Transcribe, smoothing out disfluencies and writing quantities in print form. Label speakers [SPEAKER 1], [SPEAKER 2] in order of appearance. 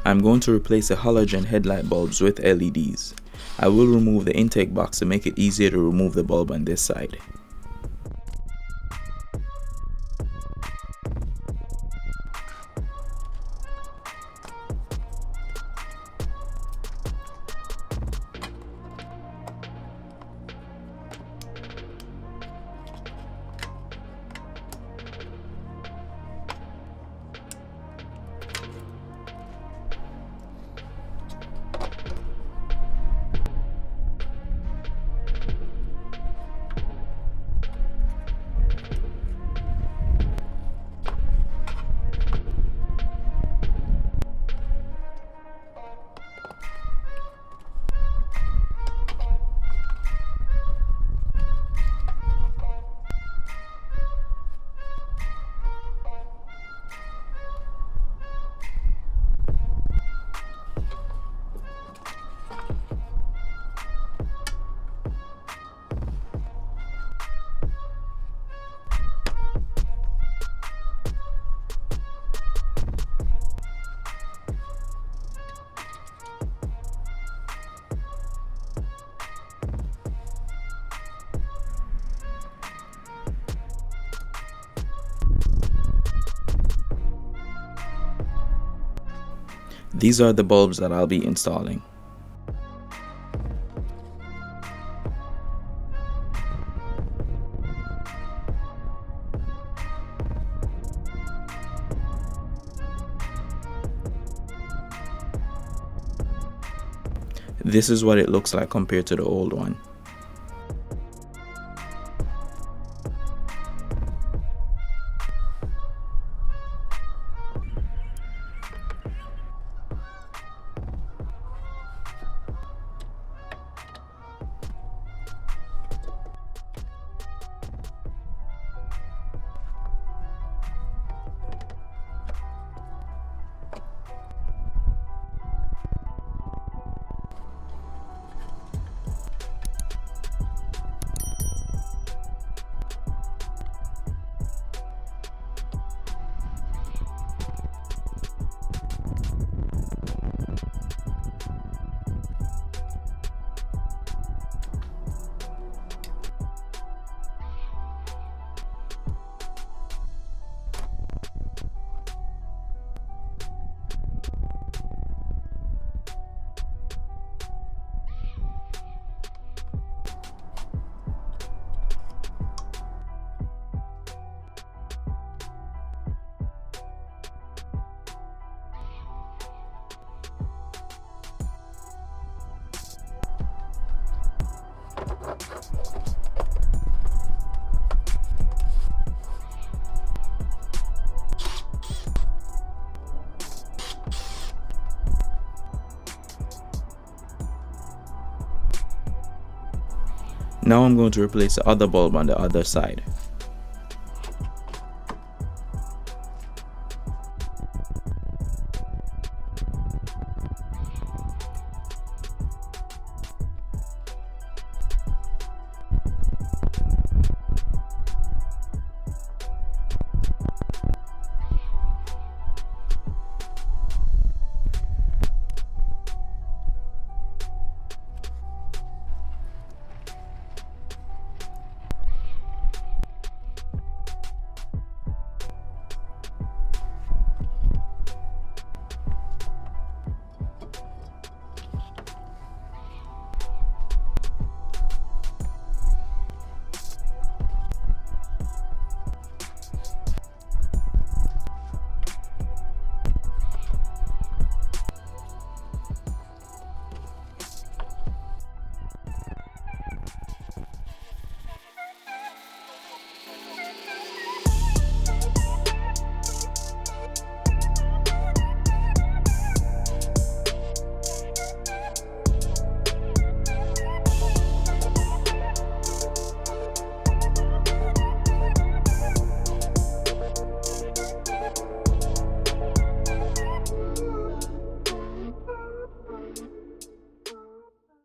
[SPEAKER 1] I'm going to replace the halogen headlight bulbs with LEDs. I will remove the intake box to make it easier to remove the bulb on this side. These are the bulbs that I'll be installing. This is what it looks like compared to the old one. Now I'm going to replace the other bulb on the other side.